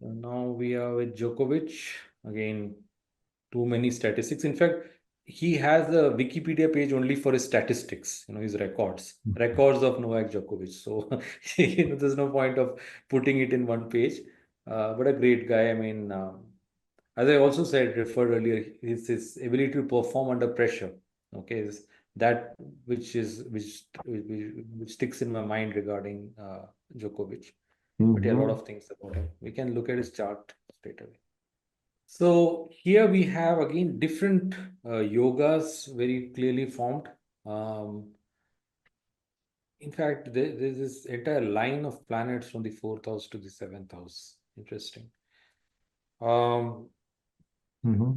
Now we are with Djokovic. Again, too many statistics. In fact, he has a Wikipedia page only for his statistics, his records of Novak Djokovic. So, there's no point of putting it in one page. But a great guy. I mean, as I also referred earlier, his ability to perform under pressure. Okay, is that which sticks in my mind regarding Djokovic. But yeah, a lot Mm-hmm. of things about him. We can look at his chart straight away. So here we have again different yogas very clearly formed. Um, in fact, there's this entire line of planets from the fourth house to the seventh house. Interesting. Um, Mm-hmm.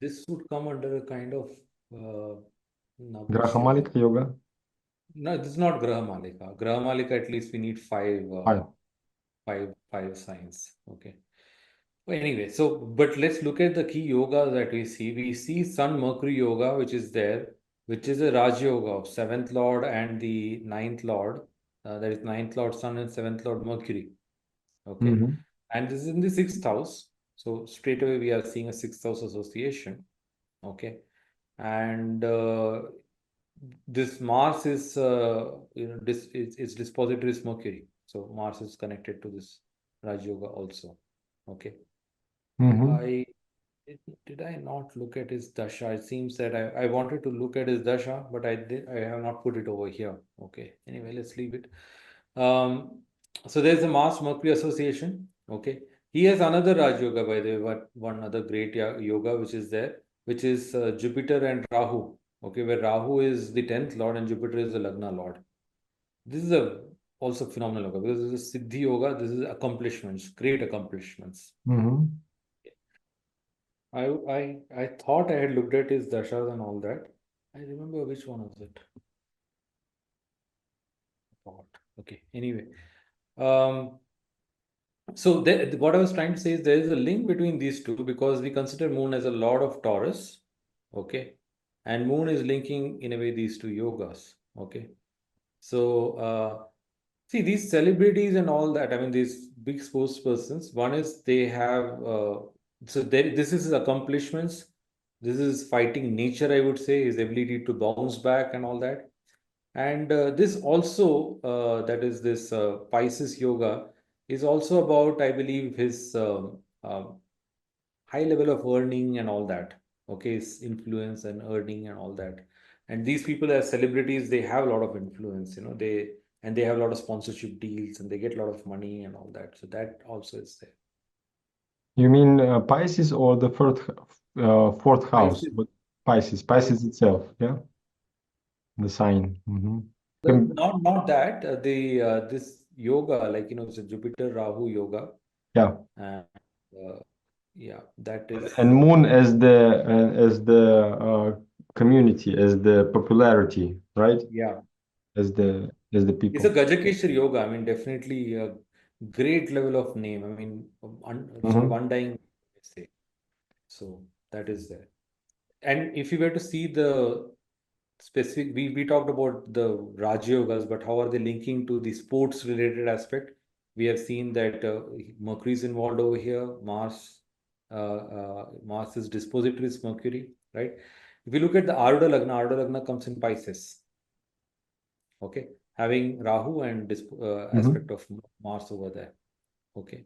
this would come under a kind of Navashya. Grahamalika yoga. No, this is not Graha Malika. Graha Malika, at least we need Five. five signs. Okay. Well, anyway, so but let's look at the key yogas that we see. We see Sun Mercury Yoga, which is there, which is a Raj Yoga of seventh Lord and the ninth Lord. That is ninth Lord Sun and seventh Lord Mercury. Okay, Mm-hmm. and this is in the sixth house. So straight away we are seeing a sixth house association. Okay, and this Mars is its dispositor is Mercury. So Mars is connected to this Raj Yoga also. Okay. Mm-hmm. I did I not look at his dasha? It seems that I wanted to look at his dasha, but I have not put it over here. Okay. Anyway, let's leave it. Um, so there's the Mars Mercury association. Okay. He has another Raj Yoga, by the way, one other great yoga which is there, which is Jupiter and Rahu. Okay, where Rahu is the 10th Lord and Jupiter is the Lagna Lord. This is a also phenomenal yoga because this is Siddhi Yoga. This is accomplishments, great accomplishments. Mm-hmm. I thought I had looked at his dashas and all that. I remember which one was it. Thought. Okay. Anyway, um, so what I was trying to say is there is a link between these two because we consider Moon as a Lord of Taurus. Okay, and Moon is linking in a way these two yogas. Okay, so see these celebrities and all that. I mean these big sports persons. One is they have this is his accomplishments. This is fighting nature, I would say, his ability to bounce back and all that. And this also, that is this Pisces yoga, is also about, I believe, his high level of earning and all that. Okay, his influence and earning and all that. And these people as celebrities, they have a lot of influence, they have a lot of sponsorship deals and they get a lot of money and all that. So that also is there. You mean Pisces or the fourth house? Pisces, But Pisces, Pisces. Pisces itself, yeah, the sign. Mm-hmm. Not that the this yoga, like it's a Jupiter Rahu yoga, Yeah, and uh, yeah, that is and Moon as the community, as the popularity, right? yeah. As the It's a people. Gajakeshwar yoga. I mean, definitely a great level of name. I mean, sort of Mm-hmm. undying, I say. So that is there. And if you were to see the specific, we talked about the Raj Yogas, but how are they linking to the sports related aspect? We have seen that Mercury is involved over here. Mars's dispositor is Mercury, right? If you look at the Arudha Lagna comes in Pisces. Okay, having Rahu and Mm-hmm. aspect of Mars over there. Okay,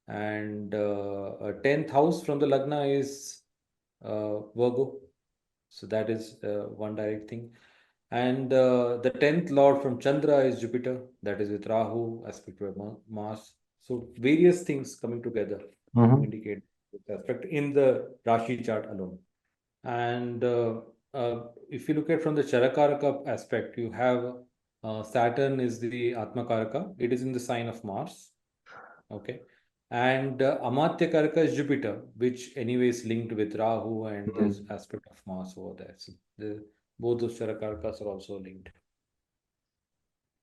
and 10th house from the Lagna is Virgo. So that is one direct thing. And the 10th Lord from Chandra is Jupiter, that is with Rahu, aspect with Mars. So various things coming together to Mm-hmm. indicate this aspect in the Rashi chart alone. And if you look at from the Charakaraka aspect, you have Saturn is the Atmakaraka. It is in the sign of Mars. Okay. And Amatya Karaka is Jupiter, which anyway is linked with Rahu and there's Mm-hmm. aspect of Mars over there. So both those Charakarakas are also linked.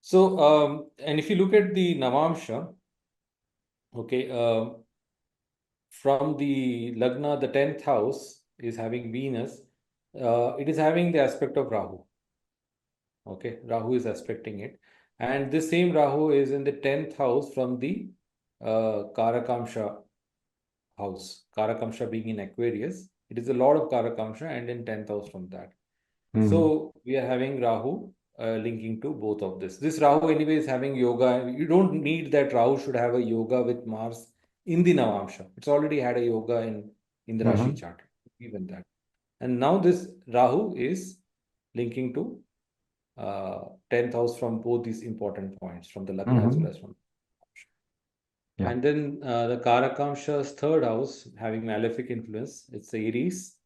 So, and if you look at the Navamsha, okay, from the Lagna, the 10th house is having Venus. It is having the aspect of Rahu. Okay, Rahu is aspecting it. And this same Rahu is in the 10th house from the Karakamsha. house. Karakamsha being in Aquarius, it is a lot of Karakamsha and in 10th house from that. So we are having Rahu linking to both of this. This Rahu anyway is having yoga. You don't need that Rahu should have a yoga with Mars in the Navamsha. It's already had a yoga in the Rashi chart, even that. And now this Rahu is linking to 10th house from both these important points, from the Lagna as well as from Yeah. And then the Karakamsha's third house having malefic influence, it's Aries.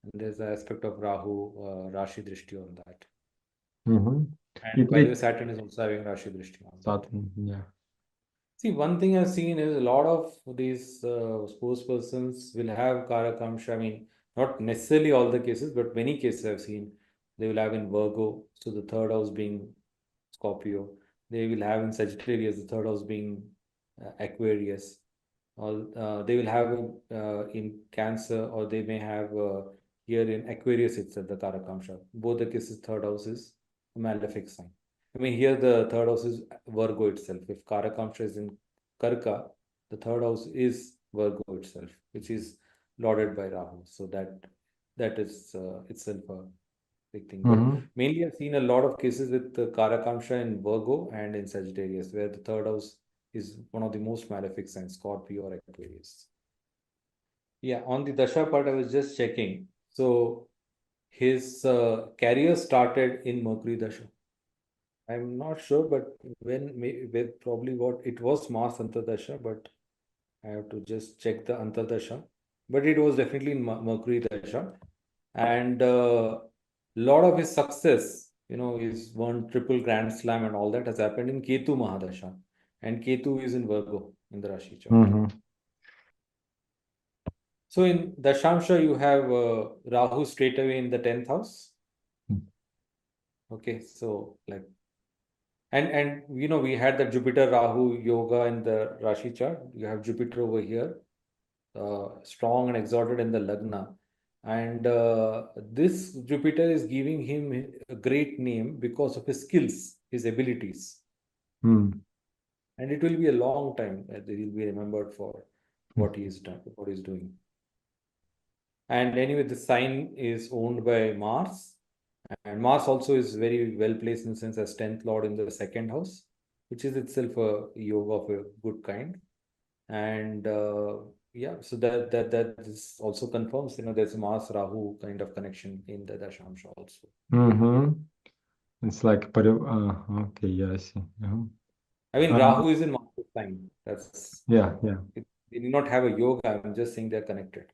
And there's an aspect of Rahu, Rashi Drishti on that. And by the way, Saturn is also having Rashi Drishti on that. Saturn, yeah. See, one thing I've seen is a lot of these sports persons will have Karakamsha. I mean, not necessarily all the cases, but many cases I've seen they will have in Virgo. So the third house being Scorpio. They will have in Sagittarius, the third house being Aquarius. Or they will have in Cancer, or they may have here in Aquarius itself, the Karakamsha. Both the cases, third house is a malefic sign. I mean, here the third house is Virgo itself. If Karakamsha is in Karka, the third house is Virgo itself, which is lorded by Rahu. So that is itself a big thing. But mainly I've seen a lot of cases with Karakamsha in Virgo and in Sagittarius, where the third house is one of the most malefic signs, Scorpio or Aquarius. Yeah, on the Dasha part, I was just checking. So his career started in Mercury Dasha. I'm not sure, but with probably what it was Mars Antardasha, but I have to just check the Antardasha. But it was definitely in Mercury Dasha. And lot of his success, he's won triple Grand Slam and all that has happened in Ketu Mahadasha. And Ketu is in Virgo in the Rashi chart. So in Dashamsha, you have Rahu straight away in the 10th house. Okay, so like, and we had the Jupiter Rahu yoga in the Rashi chart. You have Jupiter over here, strong and exalted in the Lagna. And this Jupiter is giving him a great name because of his skills, his abilities. And it will be a long time that he will be remembered for what he is done, what he's doing. And anyway, the sign is owned by Mars. And Mars also is very well placed in the sense as 10th Lord in the second house, which is itself a yoga of a good kind. And yeah, so that this also confirms, there's a Mars Rahu kind of connection in the Dashamsha also. It's like, okay, yeah, I see. I mean, Rahu is in Mars sign. That's yeah. They do not have a yoga. I'm just saying they're connected.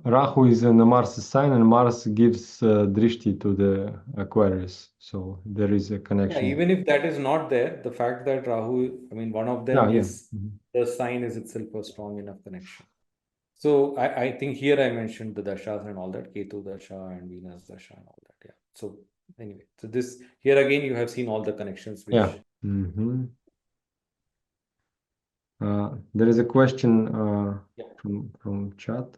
Rahu is in the Mars sign, and Mars gives drishti to the Aquarius, so there is a connection. Yeah, even if that is not there, the fact that Rahu, I mean, one of them is the sign is itself a strong enough connection. So I think here I mentioned the dashas and all that, Ketu dasha and Venus dasha and all that. Yeah. So anyway, so this here again you have seen all the connections. Which there is a question from chat.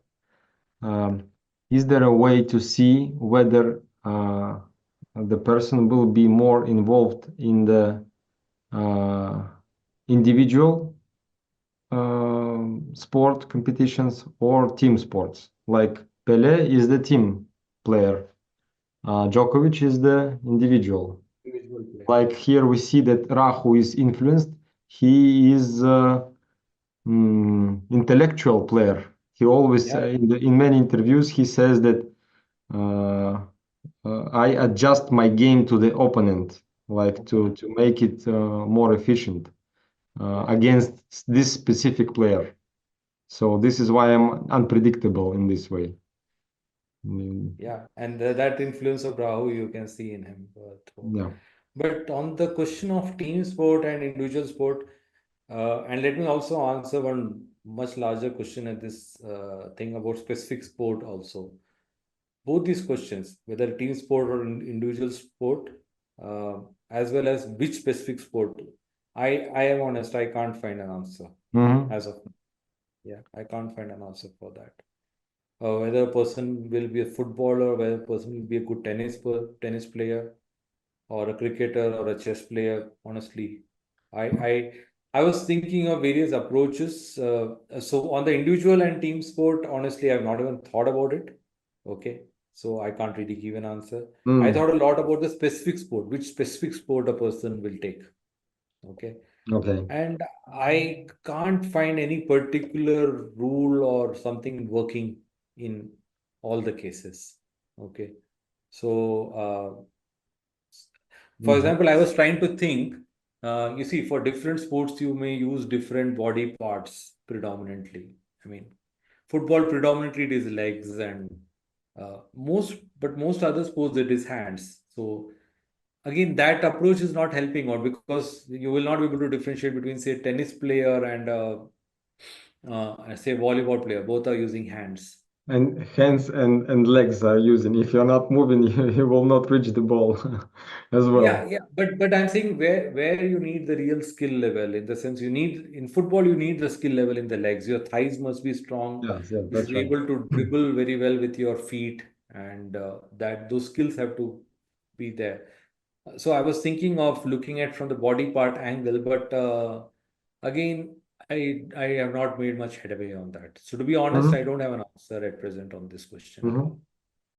Is there a way to see whether the person will be more involved in the individual sport competitions or team sports? Like Pele is the team player, Djokovic is the individual. Like here we see that Rahu is influenced. He is intellectual player. He always in many interviews he says that I adjust my game to the opponent, like to make it more efficient against this specific player. So this is why I'm unpredictable in this way. Yeah, and that influence of Rahu you can see in him. But on the question of team sport and individual sport, and let me also answer one much larger question at this thing about specific sport also. Both these questions, whether team sport or individual sport, as well as which specific sport, I am honest, I can't find an answer as of now. Yeah, I can't find an answer for that. Whether a person will be a footballer, whether a person will be a good tennis player, or a cricketer or a chess player, honestly, I I was thinking of various approaches. So on the individual and team sport, honestly, I've not even thought about it. Okay. So I can't really give an answer. I thought a lot about the specific sport, which specific sport a person will take. Okay. Okay. And I can't find any particular rule or something working in all the cases. Okay. So, for example, I was trying to think, you see, for different sports, you may use different body parts predominantly. I mean, football predominantly it is legs and most other sports it is hands. So again, that approach is not helping out because you will not be able to differentiate between, say, tennis player and say volleyball player. Both are using hands. And hands and legs are using. If you're not moving, you will not reach the ball as Yeah, well. yeah, but I'm saying where you need the real skill level, in the sense you need in football you need the skill level in the legs. Your thighs must be strong. Yes, yes, You should that's be right. able to dribble very well with your feet, and that those skills have to be there. So I was thinking of looking at from the body part angle, but again, I have not made much headway on that. So to be honest, I Mm-hmm. don't have an answer at present on this question. Mm-hmm.